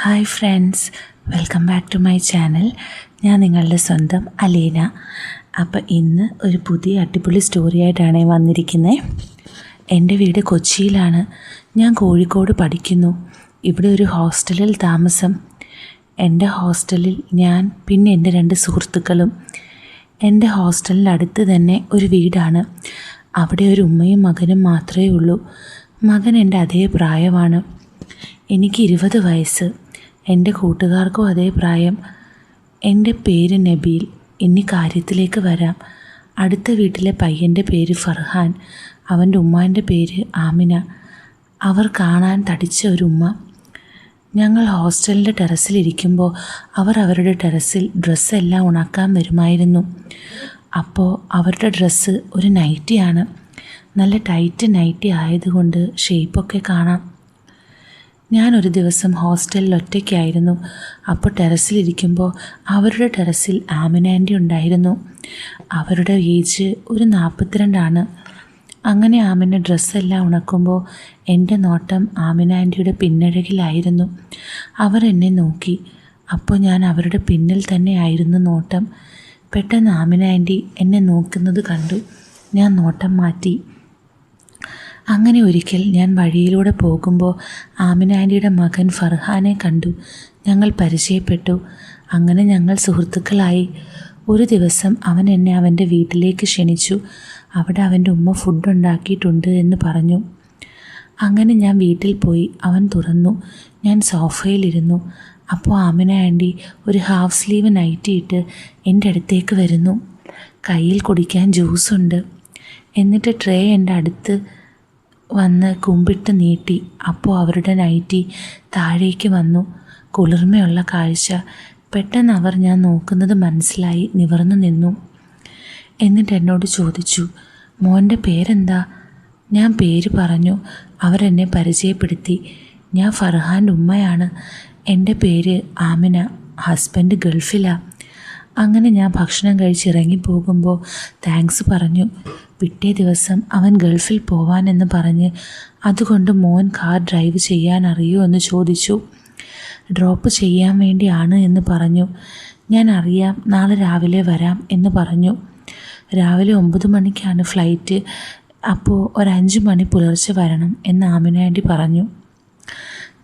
Hi friends, welcome back to my channel. ഞാൻ നിങ്ങളുടെ സ്വന്തം അലീന. അപ്പോൾ ഇന്ന് ഒരു പുതിയ അടിപൊളി സ്റ്റോറി ആയിട്ടാണ് വന്നിരിക്കുന്നത്. എൻ്റെ വീട് കൊച്ചിയിലാണ്. ഞാൻ കോഴിക്കോട് പഠിക്കുന്നു. ഇവിടെ ഒരു ഹോസ്റ്റലിൽ താമസം. എൻ്റെ ഹോസ്റ്റലിൽ ഞാൻ പിന്നെ എൻ്റെ 2 സുഹൃത്തുക്കളും. എൻ്റെ ഹോസ്റ്റലിനടുത്ത് തന്നെ ഒരു വീടാണ്. അവിടെ ഒരു ഉമ്മയും മകനും മാത്രമേ ഉള്ളൂ. മകൻ എൻ്റെ അതേ പ്രായമാണ്. എനിക്ക് 20 വയസ്സ്. എൻ്റെ കൂട്ടുകാർക്കും അതേ പ്രായം. എൻ്റെ പേര് നബീൽ. ഇനി കാര്യത്തിലേക്ക് വരാം. അടുത്ത വീട്ടിലെ പയ്യൻ്റെ പേര് ഫർഹാൻ. അവൻ്റെ ഉമ്മാൻ്റെ പേര് ആമിന. അവർ കാണാൻ തടിച്ച ഒരു ഉമ്മ. ഞങ്ങൾ ഹോസ്റ്റലിൻ്റെ ടെറസിലിരിക്കുമ്പോൾ അവർ അവരുടെ ടെറസിൽ ഡ്രസ്സെല്ലാം ഉണക്കാൻ വരുമായിരുന്നു. അപ്പോൾ അവരുടെ ഡ്രസ്സ് ഒരു നൈറ്റിയാണ്. നല്ല ടൈറ്റ് നൈറ്റി ആയതുകൊണ്ട് ഷേപ്പൊക്കെ കാണാം. ഞാനൊരു ദിവസം ഹോസ്റ്റലിൽ ഒറ്റയ്ക്കായിരുന്നു. അപ്പോൾ ടെറസിലിരിക്കുമ്പോൾ അവരുടെ ടെറസിൽ ആമിന ആൻറ്റി ഉണ്ടായിരുന്നു. അവരുടെ ഏജ് ഒരു 42 അങ്ങനെ ആമിന ഡ്രസ്സെല്ലാം ഉണക്കുമ്പോൾ എൻ്റെ നോട്ടം ആമിന ആൻറ്റിയുടെ പിന്നഴകിലായിരുന്നു. അവർ എന്നെ നോക്കി. അപ്പോൾ ഞാൻ അവരുടെ പിന്നിൽ തന്നെ ആയിരുന്നു നോട്ടം. പെട്ടെന്ന് ആമിന ആൻറ്റി എന്നെ നോക്കുന്നത് കണ്ടു. ഞാൻ നോട്ടം മാറ്റി. അങ്ങനെ ഒരിക്കൽ ഞാൻ വഴിയിലൂടെ പോകുമ്പോൾ ആമിന ആൻറ്റിയുടെ മകൻ ഫർഹാനെ കണ്ടു. ഞങ്ങൾ പരിചയപ്പെട്ടു. അങ്ങനെ ഞങ്ങൾ സുഹൃത്തുക്കളായി. ഒരു ദിവസം അവൻ എന്നെ അവൻ്റെ വീട്ടിലേക്ക് ക്ഷണിച്ചു. അവിടെ അവൻ്റെ ഉമ്മ ഫുഡ് ഉണ്ടാക്കിയിട്ടുണ്ട് എന്ന് പറഞ്ഞു. അങ്ങനെ ഞാൻ വീട്ടിൽ പോയി. അവൻ തുറന്നു. ഞാൻ സോഫയിലിരുന്നു. അപ്പോൾ ആമിന ആൻറ്റി ഒരു ഹാഫ് സ്ലീവ് നൈറ്റി ഇട്ട് എൻ്റെ അടുത്തേക്ക് വരുന്നു. കയ്യിൽ കുടിക്കാൻ ജ്യൂസുണ്ട്. എന്നിട്ട് ട്രേ എൻ്റെ അടുത്ത് വന്ന് കുമ്പിട്ട് നീട്ടി. അപ്പോൾ അവരുടെ നൈറ്റി താഴേക്ക് വന്നു. കുളിർമയുള്ള കാഴ്ച. പെട്ടെന്ന് അവർ ഞാൻ നോക്കുന്നത് മനസ്സിലായി നിവർന്നു നിന്നു. എന്നിട്ട് എന്നോട് ചോദിച്ചു, മോൻ്റെ പേരെന്താ? ഞാൻ പേര് പറഞ്ഞു. അവരെന്നെ പരിചയപ്പെടുത്തി. ഞാൻ ഫർഹാൻ്റെ ഉമ്മയാണ്. എൻ്റെ പേര് ആമിന. ഹസ്ബൻഡ് ഗൾഫിലാണ്. അങ്ങനെ ഞാൻ ഭക്ഷണം കഴിച്ചിറങ്ങിപ്പോകുമ്പോൾ താങ്ക്സ് പറഞ്ഞു. പിറ്റേ ദിവസം അവൻ ഗൾഫിൽ പോവാനെന്ന് പറഞ്ഞ് അതുകൊണ്ട് മോൻ കാർ ഡ്രൈവ് ചെയ്യാൻ അറിയുമോ എന്ന് ചോദിച്ചു. ഡ്രോപ്പ് ചെയ്യാൻ വേണ്ടിയാണ് എന്ന് പറഞ്ഞു. ഞാൻ അറിയാം, നാളെ രാവിലെ വരാം എന്ന് പറഞ്ഞു. രാവിലെ 9 മണിക്കാണ് ഫ്ലൈറ്റ്. അപ്പോൾ ഒരു 5 മണി പുലർച്ചെ വരണം എന്ന് ആമിന ആൻറ്റി പറഞ്ഞു.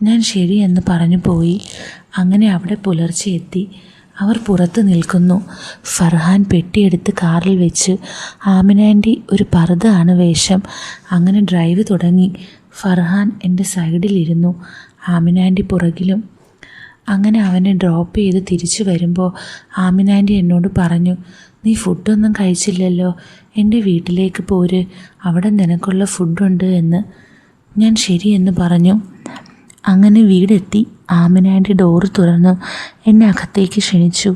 ഞാൻ ശരി എന്ന് പറഞ്ഞു പോയി. അങ്ങനെ അവിടെ പുലർച്ചെ എത്തി. അവർ പുറത്ത് നിൽക്കുന്നു. ഫർഹാൻ പെട്ടിയെടുത്ത് കാറിൽ വെച്ച്. ആമിന ആൻറ്റി ഒരു പർദ്ദ ആണ് വേഷം. അങ്ങനെ ഡ്രൈവ് തുടങ്ങി. ഫർഹാൻ എൻ്റെ സൈഡിലിരുന്നു, ആമിന ആൻറ്റി പുറകിലും. അങ്ങനെ അവനെ ഡ്രോപ്പ് ചെയ്ത് തിരിച്ചു വരുമ്പോൾ ആമിന ആൻറ്റി എന്നോട് പറഞ്ഞു, നീ ഫുഡൊന്നും കഴിച്ചില്ലല്ലോ, എൻ്റെ വീട്ടിലേക്ക് പോര്, അവിടെ നിനക്കുള്ള ഫുഡുണ്ട് എന്ന്. ഞാൻ ശരിയെന്ന് പറഞ്ഞു. അങ്ങനെ വീടെത്തി. ആമിന ആൻറ്റി ഡോറ് തുറന്നു എന്നെ അകത്തേക്ക് ക്ഷണിച്ചു.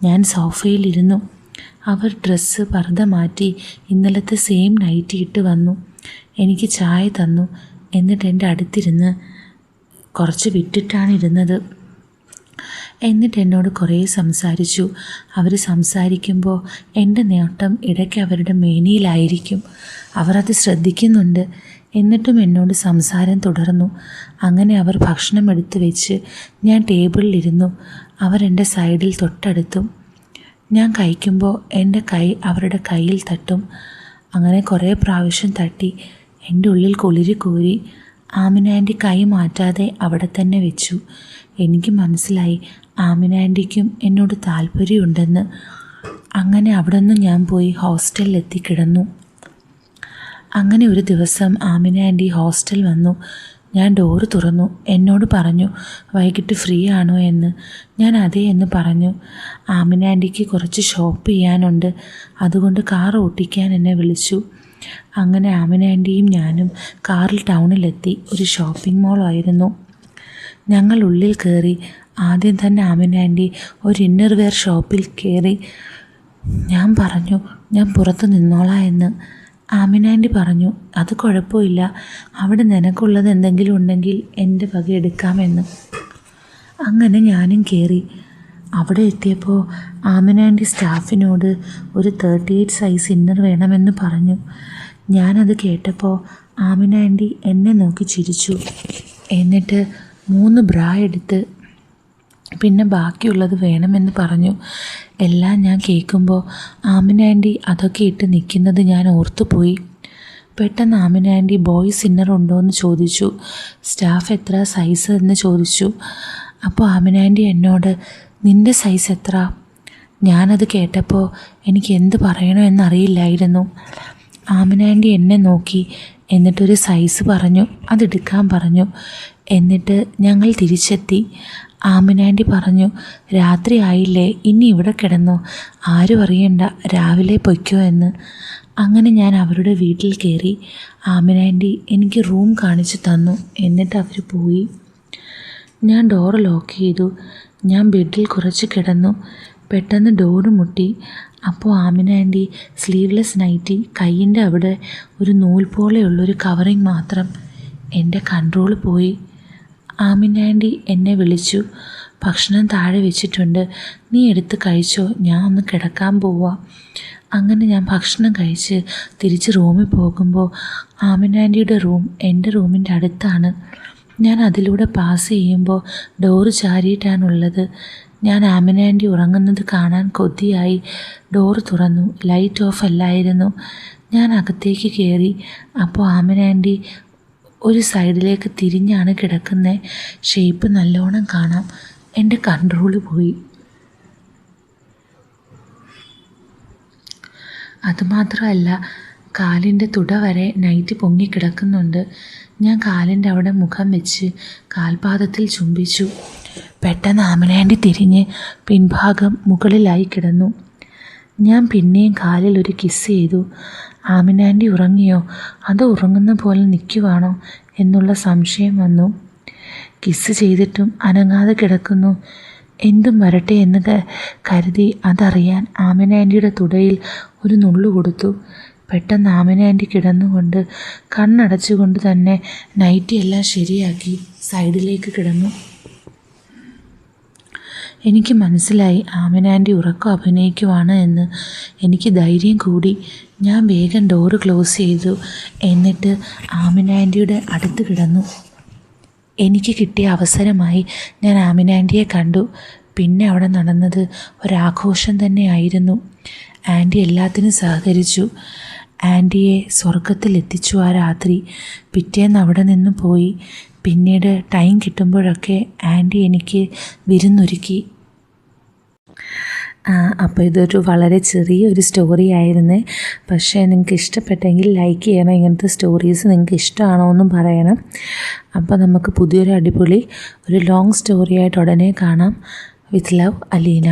ഞാൻ സോഫയിലിരുന്നു. അവർ ഡ്രസ്സ് പർദ്ദ മാറ്റി ഇന്നലത്തെ സെയിം നൈറ്റി ഇട്ട് വന്നു. എനിക്ക് ചായ തന്നു. എന്നിട്ട് എൻ്റെ അടുത്തിരുന്ന് കുറച്ച് വിട്ടിട്ടാണ് ഇരുന്നത്. എന്നിട്ട് എന്നോട് കുറേ സംസാരിച്ചു. അവർ സംസാരിക്കുമ്പോൾ എൻ്റെ നോട്ടം ഇടയ്ക്ക് അവരുടെ മേനിയിലായിരിക്കും. അവർ അത് ശ്രദ്ധിക്കുന്നുണ്ട്. എന്നിട്ടും എന്നോട് സംസാരം തുടർന്നു. അങ്ങനെ അവർ ഭക്ഷണം എടുത്തു വെച്ച് ഞാൻ ടേബിളിലിരുന്നു. അവർ എൻ്റെ സൈഡിൽ തൊട്ടടുത്തും. ഞാൻ കഴിക്കുമ്പോൾ എൻ്റെ കൈ അവരുടെ കയ്യിൽ തട്ടും. അങ്ങനെ കുറേ പ്രാവശ്യം തട്ടി. എൻ്റെ ഉള്ളിൽ കുളിരി കൂരി. ആമിന ആൻറ്റി കൈ മാറ്റാതെ അവിടെ തന്നെ വെച്ചു. എനിക്ക് മനസ്സിലായി ആമിന ആൻറ്റിക്കും എന്നോട് താല്പര്യമുണ്ടെന്ന്. അങ്ങനെ അവിടെ നിന്ന് ഞാൻ പോയി ഹോസ്റ്റലിലെത്തി കിടന്നു. അങ്ങനെ ഒരു ദിവസം ആമിന ആൻറ്റി ഹോസ്റ്റൽ വന്നു. ഞാൻ ഡോറ് തുറന്നു. എന്നോട് പറഞ്ഞു, വൈകിട്ട് ഫ്രീ ആണോ എന്ന്. ഞാൻ അതെ എന്ന് പറഞ്ഞു. ആമിന ആൻറ്റിക്ക് കുറച്ച് ഷോപ്പ് ചെയ്യാനുണ്ട്, അതുകൊണ്ട് കാർ ഓട്ടിക്കാൻ എന്നെ വിളിച്ചു. അങ്ങനെ ആമിന ആൻറ്റിയും ഞാനും കാറിൽ ടൗണിലെത്തി. ഒരു ഷോപ്പിംഗ് മോളായിരുന്നു. ഞങ്ങൾ ഉള്ളിൽ കയറി. ആദ്യം തന്നെ ആമിന ആൻറ്റി ഒരു ഇന്നർവെയർ ഷോപ്പിൽ കയറി. ഞാൻ പറഞ്ഞു, ഞാൻ പുറത്ത് നിന്നോളാം എന്ന്. ആമിന ആൻറ്റി പറഞ്ഞു, അത് കുഴപ്പമില്ല, അവിടെ നിനക്കുള്ളത് എന്തെങ്കിലും ഉണ്ടെങ്കിൽ എൻ്റെ വക എടുക്കാമെന്ന്. അങ്ങനെ ഞാനും കയറി. അവിടെ എത്തിയപ്പോൾ ആമിന ആൻറ്റി സ്റ്റാഫിനോട് ഒരു 38 സൈസ് ഇന്നർ വേണമെന്ന് പറഞ്ഞു. ഞാനത് കേട്ടപ്പോൾ ആമിന ആൻറ്റി എന്നെ നോക്കി ചിരിച്ചു. എന്നിട്ട് 3 ബ്രാ എടുത്ത് പിന്നെ ബാക്കിയുള്ളത് വേണമെന്ന് പറഞ്ഞു. എല്ലാം ഞാൻ കേൾക്കുമ്പോൾ ആമിന ആൻറ്റി അതൊക്കെ ഇട്ട് നിൽക്കുന്നത് ഞാൻ ഓർത്തുപോയി. പെട്ടെന്ന് ആമിന ആൻറ്റി ബോയ്സ് ഇന്നർ ഉണ്ടോ എന്ന് ചോദിച്ചു. സ്റ്റാഫ് എത്ര സൈസ് എന്ന് ചോദിച്ചു. അപ്പോൾ ആമിന ആൻറ്റി എന്നോട് നിൻ്റെ സൈസ് എത്ര? ഞാനത് കേട്ടപ്പോൾ എനിക്ക് എന്ത് പറയണോ എന്നറിയില്ലായിരുന്നു. ആമിന ആൻറ്റി എന്നെ നോക്കി, എന്നിട്ടൊരു സൈസ് പറഞ്ഞു, അതെടുക്കാൻ പറഞ്ഞു. എന്നിട്ട് ഞങ്ങൾ തിരിച്ചെത്തി. ആമിന ആൻറ്റി പറഞ്ഞു, രാത്രി ആയില്ലേ, ഇനി ഇവിടെ കിടന്നോ, ആരും അറിയണ്ട, രാവിലെ പൊയ്ക്കോ എന്ന്. അങ്ങനെ ഞാൻ അവരുടെ വീട്ടിൽ കയറി. ആമിന ആൻറ്റി എനിക്ക് റൂം കാണിച്ചു തന്നു. എന്നിട്ട് അവർ പോയി. ഞാൻ ഡോറ് ലോക്ക് ചെയ്തു. ഞാൻ ബെഡിൽ കുറച്ച് കിടന്നു. പെട്ടെന്ന് ഡോറ് മുട്ടി. അപ്പോൾ ആമിന ആൻറ്റി സ്ലീവ്ലെസ് നൈറ്റി, കൈയിൻ്റെ അവിടെ ഒരു നൂൽ പോലെയുള്ളൊരു കവറിങ് മാത്രം. എൻ്റെ കൺട്രോൾ പോയി. ആമിന ആൻറ്റി എന്നെ വിളിച്ചു. ഭക്ഷണം താഴെ വെച്ചിട്ടുണ്ട്, നീ എടുത്ത് കഴിച്ചോ, ഞാൻ ഒന്ന് കിടക്കാൻ പോവാം. അങ്ങനെ ഞാൻ ഭക്ഷണം കഴിച്ച് തിരിച്ച് റൂമിൽ പോകുമ്പോൾ ആമിന ആൻറ്റിയുടെ റൂം എൻ്റെ റൂമിൻ്റെ അടുത്താണ്. ഞാൻ അതിലൂടെ പാസ് ചെയ്യുമ്പോൾ ഡോറ് ചാരിയിട്ടാണുള്ളത്. ഞാൻ ആമിന ആൻറ്റി ഉറങ്ങുന്നത് കാണാൻ കൊതിയായി. ഡോറ് തുറന്നു. ലൈറ്റ് ഓഫ് അല്ലായിരുന്നു. ഞാൻ അകത്തേക്ക് കയറി. അപ്പോൾ ആമിന ആൻറ്റി ഒരു സൈഡിലേക്ക് തിരിഞ്ഞാണ് കിടക്കുന്നത്. ഷേപ്പ് നല്ലോണം കാണാം. എൻ്റെ കൺട്രോള് പോയി. അതുമാത്രമല്ല, കാലിൻ്റെ തുട വരെ നൈറ്റ് പൊങ്ങിക്കിടക്കുന്നുണ്ട്. ഞാൻ കാലിൻ്റെ അവിടെ മുഖം വെച്ച് കാൽപാദത്തിൽ ചുംബിച്ചു. പെട്ടെന്ന് ആമിന ആൻറ്റി തിരിഞ്ഞ് പിൻഭാഗം മുകളിലായി കിടന്നു. ഞാൻ പിന്നെയും കാലിൽ ഒരു കിസ് ചെയ്തു. ആമിന ആൻറ്റി ഉറങ്ങിയോ അതോ ഉറങ്ങുന്ന പോലെ നിൽക്കുവാണോ എന്നുള്ള സംശയം വന്നു. കിസ് ചെയ്തിട്ടും അനങ്ങാതെ കിടക്കുന്നു. എന്തും വരട്ടെ എന്ന് കരുതി അതറിയാൻ ആമിന ആൻറ്റിയുടെ തുടയിൽ ഒരു നുള്ളു കൊടുത്തു. പെട്ടെന്ന് ആമിന ആൻറ്റി കിടന്നുകൊണ്ട് കണ്ണടച്ചുകൊണ്ട് തന്നെ നൈറ്റി എല്ലാം ശരിയാക്കി സൈഡിലേക്ക് കിടന്നു. എനിക്ക് മനസ്സിലായി ആമിന ആൻറ്റി ഉറക്കം അഭിനയിക്കുവാണ് എന്ന്. എനിക്ക് ധൈര്യം കൂടി. ഞാൻ വേഗം ഡോറ് ക്ലോസ് ചെയ്തു. എന്നിട്ട് ആമിന ആൻറ്റിയുടെ അടുത്ത് കിടന്നു. എനിക്ക് കിട്ടിയ അവസരമായി ഞാൻ ആമിന ആൻറ്റിയെ കണ്ടു. പിന്നെ അവിടെ നടന്നത് ഒരാഘോഷം തന്നെയായിരുന്നു. ആൻറ്റി എല്ലാത്തിനും സഹകരിച്ചു. ആൻറ്റിയെ സ്വർഗത്തിലെത്തിച്ചു ആ രാത്രി. പിറ്റേന്ന് അവിടെ നിന്ന് പോയി. പിന്നീട് ടൈം കിട്ടുമ്പോഴൊക്കെ ആൻറ്റി എനിക്ക് വിരുന്നൊരുക്കി. അപ്പോൾ ഇതൊരു വളരെ ചെറിയൊരു സ്റ്റോറി ആയിരുന്നു. പക്ഷേ നിങ്ങൾക്ക് ഇഷ്ടപ്പെട്ടെങ്കിൽ ലൈക്ക് ചെയ്യണം. ഇങ്ങനത്തെ സ്റ്റോറീസ് നിങ്ങൾക്ക് ഇഷ്ടമാണോ എന്നും പറയണം. അപ്പോൾ നമുക്ക് പുതിയൊരു അടിപൊളി ഒരു ലോങ് സ്റ്റോറി ആയിട്ട് ഉടനെ കാണാം. With love, Aleena.